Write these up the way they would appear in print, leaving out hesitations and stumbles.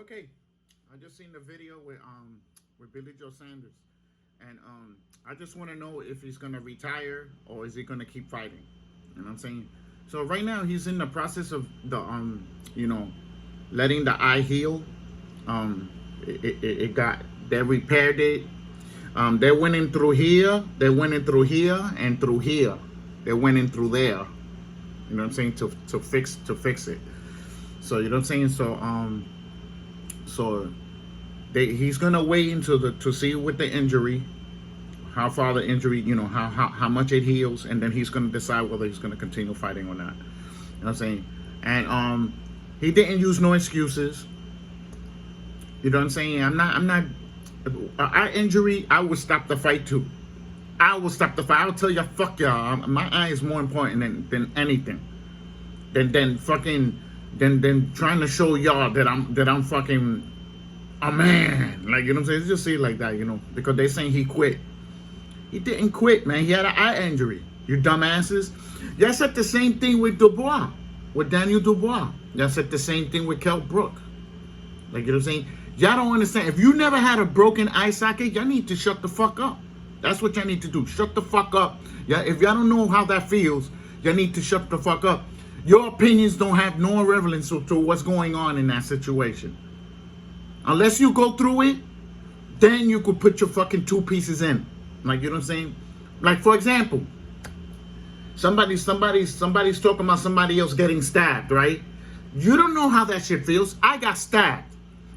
Okay, I just seen the video with Billy Joe Saunders, and I just want to know if he's gonna retire or is he gonna keep fighting. You know what I'm saying? So right now he's in the process of the letting the eye heal. It got, they repaired it. They went in through here, they went in through here, and through here. They went in through there. You know what I'm saying? To fix it. So you know what I'm saying? So he's gonna wait until to see with the injury, how far the injury, how much it heals, and then he's gonna decide whether he's gonna continue fighting or not. You know what I'm saying? And he didn't use no excuses. You know what I'm saying? I'm not. Our injury, I would stop the fight too. I will stop the fight. I will tell you, fuck y'all. My eye is more important than anything. Than trying to show y'all that I'm fucking a man. Like, you know what I'm saying? Just say it like that, because they saying he quit. He didn't quit, man. He had an eye injury. You dumbasses. Y'all said the same thing with Dubois, with Daniel Dubois. Y'all said the same thing with Kell Brook. Like, you know what I'm saying? Y'all don't understand. If you never had a broken eye socket, y'all need to shut the fuck up. That's what y'all need to do. Shut the fuck up. Yeah, if y'all don't know how that feels, y'all need to shut the fuck up. Your opinions don't have no relevance to what's going on in that situation. Unless you go through it, then you could put your fucking two pieces in. Like, you know what I'm saying? Like, for example, somebody's talking about somebody else getting stabbed, right? You don't know how that shit feels. I got stabbed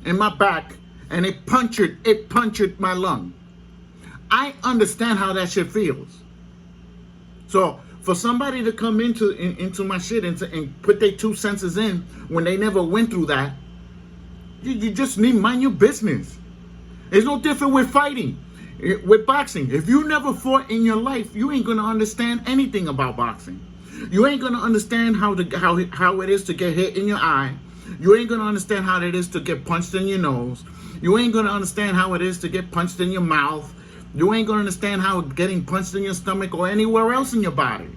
in my back, and it punctured my lung. I understand how that shit feels. So for somebody to come into my shit and put their 2 senses in when they never went through that, you just need to mind your business. It's no different with fighting, with boxing. If you never fought in your life, you ain't gonna understand anything about boxing. You ain't gonna understand how it is to get hit in your eye. You ain't gonna understand how it is to get punched in your nose. You ain't gonna understand how it is to get punched in your mouth. You ain't gonna understand how getting punched in your stomach or anywhere else in your body.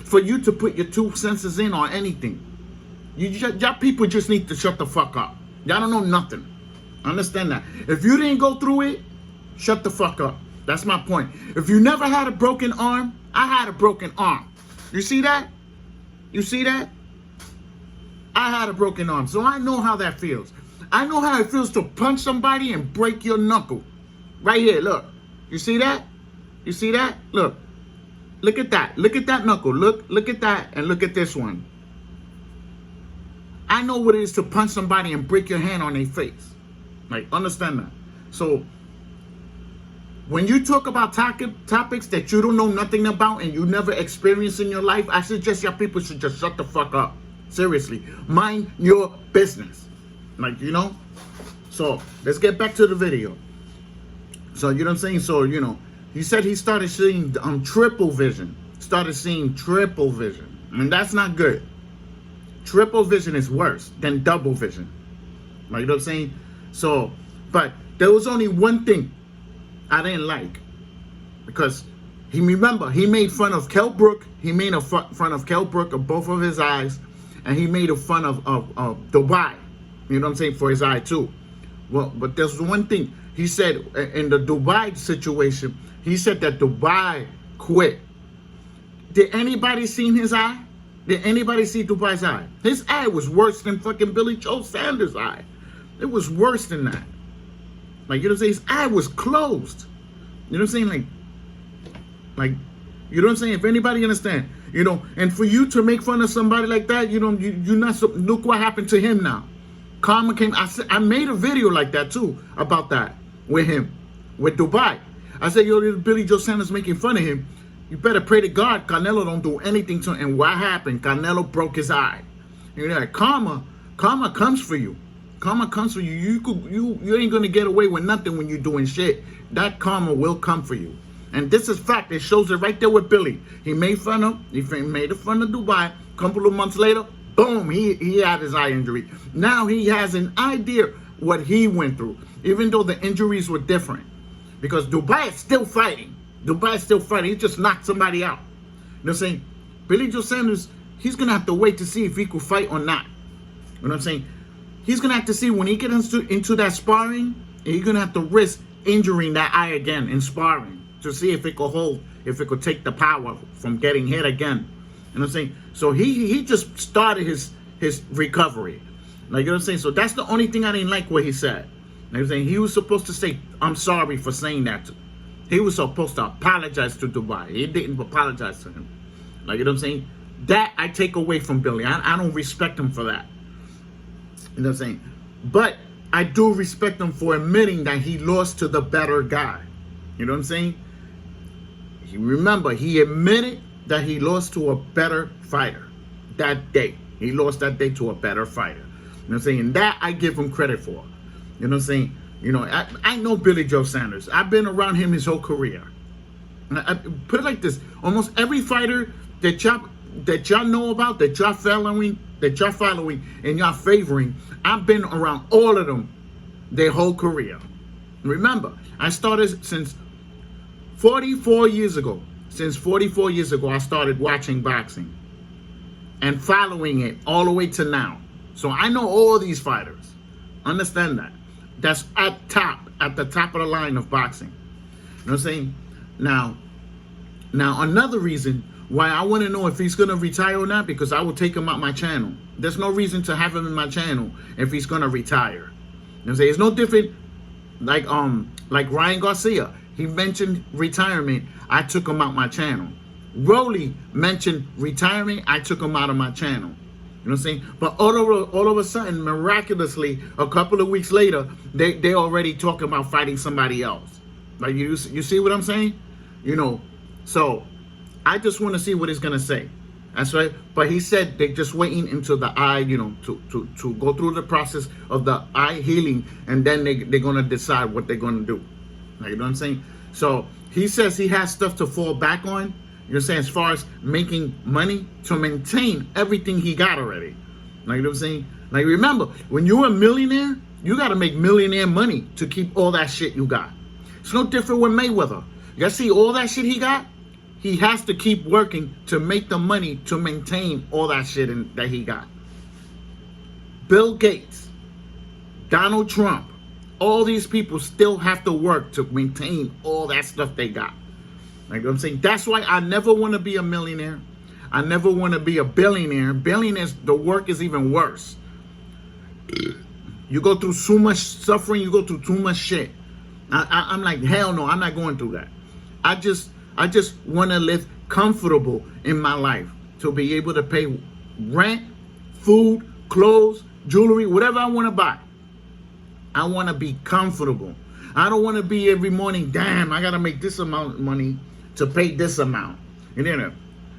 For you to put your 2 senses in on anything. Y'all people just need to shut the fuck up. Y'all don't know nothing. Understand that. If you didn't go through it, shut the fuck up. That's my point. If you never had a broken arm, I had a broken arm. You see that? You see that? I had a broken arm, so I know how that feels. I know how it feels to punch somebody and break your knuckle. Right here, look. You see that? You see that? Look. Look at that. Look at that knuckle. Look at that, and look at this one. I know what it is to punch somebody and break your hand on their face. Like, understand that. So, when you talk about topics that you don't know nothing about and you never experienced in your life, I suggest y'all people should just shut the fuck up. Seriously. Mind your business. Like, So, let's get back to the video. So, you know what I'm saying? So, he said he started seeing triple vision. Started seeing triple vision. And that's not good. Triple vision is worse than double vision. Like, you know what I'm saying? So, but there was only one thing I didn't like. Because, he made fun of Kell Brook. He made fun of Kell Brook of both of his eyes. And he made a fun of Dubai. You know what I'm saying? For his eye, too. Well, but there's one thing. He said in the Dubai situation, he said that Dubai quit. Did anybody see his eye? Did anybody see Dubai's eye? His eye was worse than fucking Billy Joe Saunders' eye. It was worse than that. Like, you know what I'm saying? His eye was closed. You know what I'm saying? Like, you know what I'm saying? If anybody understand, and for you to make fun of somebody like that, you're not, look what happened to him now. Karma came, I made a video like that too, about that, with him, with Dubai. I said, yo, Billy Joe Saunders making fun of him. You better pray to God Canelo don't do anything to him. And what happened? Canelo broke his eye. Karma comes for you. Karma comes for you. You ain't gonna get away with nothing when you're doing shit. That karma will come for you. And this is fact. It shows it right there with Billy. He made fun of Dubai. A couple of months later, boom, he had his eye injury. Now he has an idea what he went through, even though the injuries were different. Because Dubai is still fighting. He just knocked somebody out. You know what I'm saying? Billy Joe Saunders, he's going to have to wait to see if he could fight or not. You know what I'm saying? he's going to have to see when he gets into that sparring, he's going to have to risk injuring that eye again in sparring to see if it could hold, if it could take the power from getting hit again. You know what I'm saying? So he just started his recovery. Like, you know what I'm saying? So that's the only thing I didn't like what he said. You know what I'm saying? He was supposed to say, I'm sorry for saying that. He was supposed to apologize to Dubai. He didn't apologize to him. Like, you know what I'm saying? That I take away from Billy. I don't respect him for that. You know what I'm saying? But I do respect him for admitting that he lost to the better guy. You know what I'm saying? Remember, he admitted that he lost to a better fighter that day. He lost that day to a better fighter. You know what I'm saying? And that I give him credit for. You know what I'm saying? You know, I know Billy Joe Saunders. I've been around him his whole career. I put it like this. Almost every fighter that y'all know about, that y'all following, and y'all favoring, I've been around all of them their whole career. Remember, I started since 44 years ago. Since 44 years ago, I started watching boxing and following it all the way to now. So I know all these fighters. Understand that. That's at the top of the line of boxing. You know what I'm saying? Now another reason why I want to know if he's going to retire or not, because I will take him out my channel. There's no reason to have him in my channel if he's going to retire. You know what I'm saying? It's no different like Ryan Garcia. He mentioned retirement. I took him out my channel. Rolly mentioned retirement. I took him out of my channel. You know what I'm saying? But all of a sudden, miraculously, a couple of weeks later, they already talking about fighting somebody else. Like, you see what I'm saying? You know, so I just want to see what he's gonna say. That's right. But he said they're just waiting until the eye, you know, to go through the process of the eye healing, and then they're gonna decide what they're gonna do. Like, you know what I'm saying? So he says he has stuff to fall back on. You know what I'm saying? As far as making money to maintain everything he got already. Like, you know what I'm saying? Like, remember, when you're a millionaire, you got to make millionaire money to keep all that shit you got. It's no different with Mayweather. You see all that shit he got? He has to keep working to make the money to maintain all that shit that he got. Bill Gates, Donald Trump, all these people still have to work to maintain all that stuff they got. Like I'm saying, that's why I never want to be a millionaire. I never want to be a billionaire. Billionaires, the work is even worse. You go through so much suffering. You go through too much shit. I'm like, hell no, I'm not going through that. I just want to live comfortable in my life, to be able to pay rent, food, clothes, jewelry, whatever I want to buy. I want to be comfortable. I don't want to be every morning, damn, I got to make this amount of money to pay this amount. And then, you know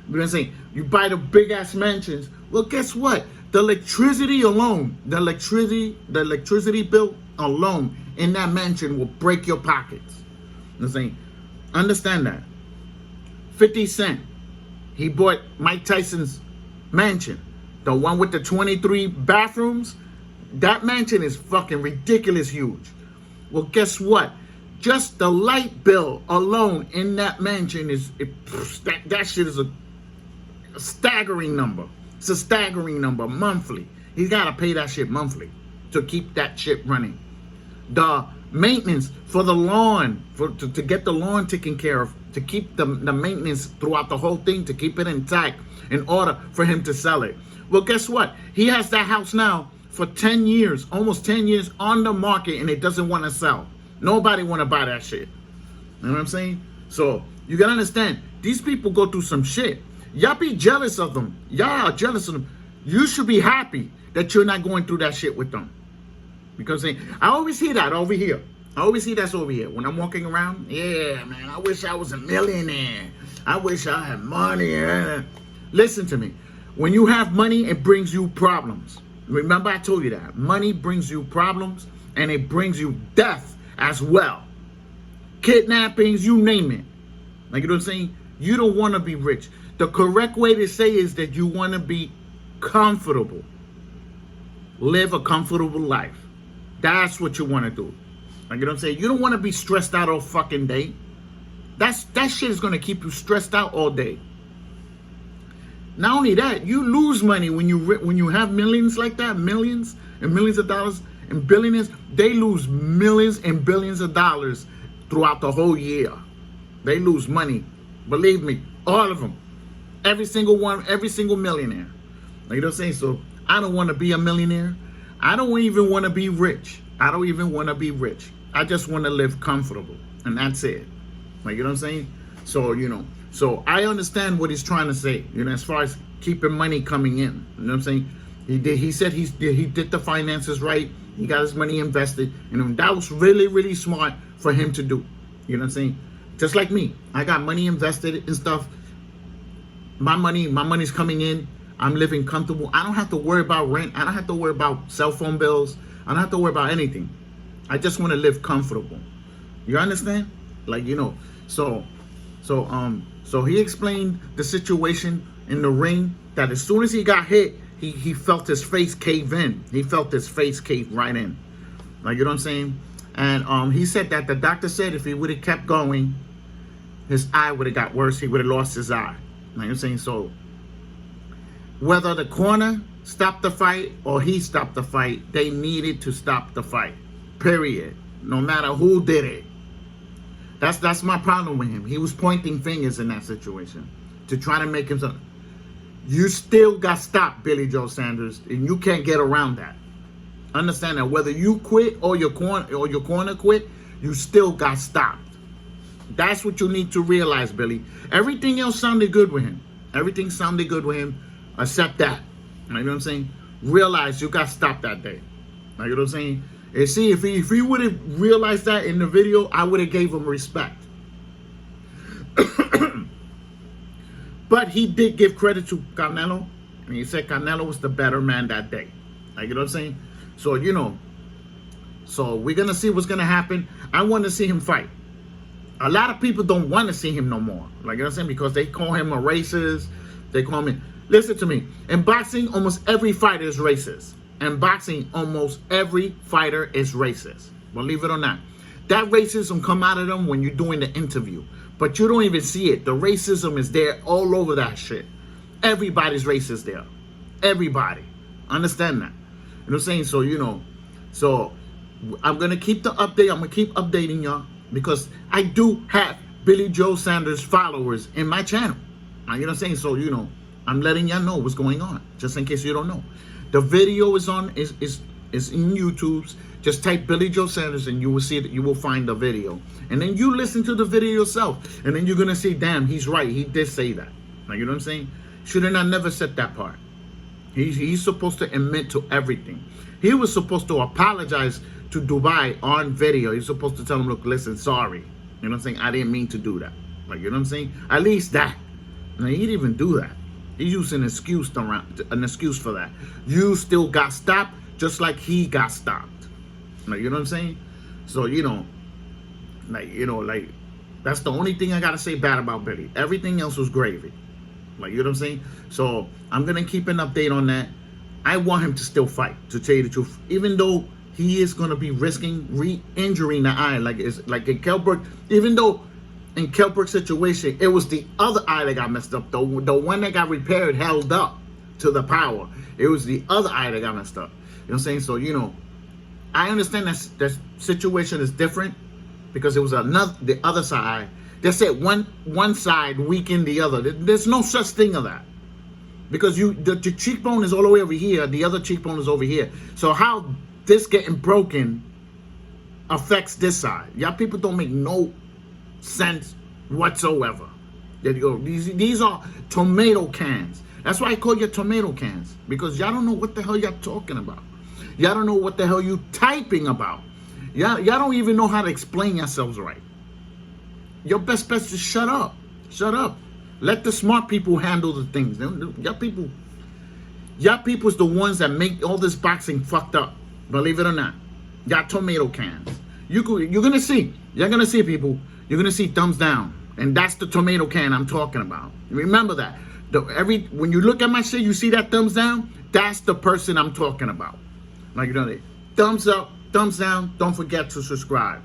what I'm saying? You buy the big ass mansions. Well, guess what? The electricity alone, the electricity bill alone in that mansion will break your pockets. You know what I'm saying? Understand that. 50 Cent, he bought Mike Tyson's mansion, the one with the 23 bathrooms. That mansion is fucking ridiculous huge. Well, guess what? Just the light bill alone in that mansion that shit is a staggering number. It's a staggering number monthly. He's got to pay that shit monthly to keep that shit running. The maintenance for the lawn, to get the lawn taken care of, to keep the maintenance throughout the whole thing, to keep it intact in order for him to sell it. Well, guess what? He has that house now for 10 years, almost 10 years on the market, and it doesn't want to sell. Nobody want to buy that shit. You know what I'm saying? So you got to understand, these people go through some shit. Y'all be jealous of them. Y'all are jealous of them. You should be happy that you're not going through that shit with them. Because I always hear that over here. I always hear that over here. When I'm walking around, yeah, man, I wish I was a millionaire. I wish I had money. Listen to me. When you have money, it brings you problems. Remember I told you that. Money brings you problems, and it brings you death as well. Kidnappings, you name it. Like, you know what I'm saying? You don't want to be rich. The correct way to say is that you want to be comfortable. Live a comfortable life. That's what you want to do. Like, you know what I'm saying? You don't want to be stressed out all fucking day. That shit is going to keep you stressed out all day. Not only that, you lose money when you have millions like that, millions and millions of dollars, and billionaires, they lose millions and billions of dollars throughout the whole year. They lose money. Believe me, all of them. Every single one, every single millionaire. You know what I'm saying? So I don't want to be a millionaire. I don't even want to be rich. I don't even want to be rich. I just want to live comfortable. And that's it. You know what I'm saying? So, so I understand what he's trying to say, as far as keeping money coming in. You know what I'm saying? He said he did the finances right. He got his money invested. That was really, really smart for him to do. You know what I'm saying? Just like me. I got money invested and stuff. My money's coming in. I'm living comfortable. I don't have to worry about rent. I don't have to worry about cell phone bills. I don't have to worry about anything. I just want to live comfortable. You understand? So he explained the situation in the ring, that as soon as he got hit, he felt his face cave in. He felt his face cave right in. You know what I'm saying? And he said that the doctor said if he would have kept going, his eye would have got worse. He would have lost his eye. You know what I'm saying? So whether the corner stopped the fight or he stopped the fight, they needed to stop the fight. Period. No matter who did it. That's my problem with him. He was pointing fingers in that situation to try to make himself. You still got stopped, Billy Joe Saunders, and you can't get around that. Understand that whether you quit or your corner quit, you still got stopped. That's what you need to realize, Billy. Everything else sounded good with him. Everything sounded good with him, except that. You know what I'm saying? Realize you got stopped that day. You know what I'm saying? And see, if he would have realized that in the video, I would have gave him respect. But he did give credit to Canelo, and he said Canelo was the better man that day. You know what I'm saying? So, so we're going to see what's going to happen. I want to see him fight. A lot of people don't want to see him no more. You know what I'm saying? Because they call him a racist. They call him... Listen to me. In boxing, almost every fighter is racist. In boxing, almost every fighter is racist. Believe it or not. That racism come out of them when you're doing the interview. But you don't even see it. The racism is there all over that shit. Everybody's racist there. Everybody. Understand that. You know what I'm saying? So, so I'm going to keep the update. I'm going to keep updating y'all. Because I do have Billy Joe Saunders followers in my channel. You know what I'm saying? So, I'm letting y'all know what's going on. Just in case you don't know. The video is in YouTube's. Just type Billy Joe Saunders and you will see that you will find the video. And then you listen to the video yourself. And then you're going to see, damn, he's right. He did say that. You know what I'm saying? Should have never said that part. He's supposed to admit to everything. He was supposed to apologize to Dubai on video. He's supposed to tell him, look, listen, sorry. You know what I'm saying? I didn't mean to do that. You know what I'm saying? At least that. Now, he didn't even do that. He used an excuse for that. You still got stopped just like he got stopped. You know what I'm saying? So, that's the only thing I got to say bad about Billy. Everything else was gravy. You know what I'm saying? So I'm going to keep an update on that. I want him to still fight, to tell you the truth. Even though he is going to be risking re-injuring the eye. Like in Kelberg, even though in Kelberg's situation, it was the other eye that got messed up. The one that got repaired held up to the power. It was the other eye that got messed up. You know what I'm saying? So, I understand that situation is different because it was the other side. They said one side weakened the other. There's no such thing of that. Because the cheekbone is all the way over here, the other cheekbone is over here. So how this getting broken affects this side? Y'all people don't make no sense whatsoever. There you go. These are tomato cans. That's why I call you tomato cans. Because y'all don't know what the hell y'all talking about. Y'all don't know what the hell you typing about. Y'all don't even know how to explain yourselves right. Your best bet is shut up. Shut up. Let the smart people handle the things. Y'all people's the ones that make all this boxing fucked up. Believe it or not. Y'all tomato cans. You're gonna see. You're gonna see, people. You're gonna see thumbs down. And that's the tomato can I'm talking about. Remember that. When you look at my shit, you see that thumbs down? That's the person I'm talking about. Thumbs up, thumbs down. Don't forget to subscribe.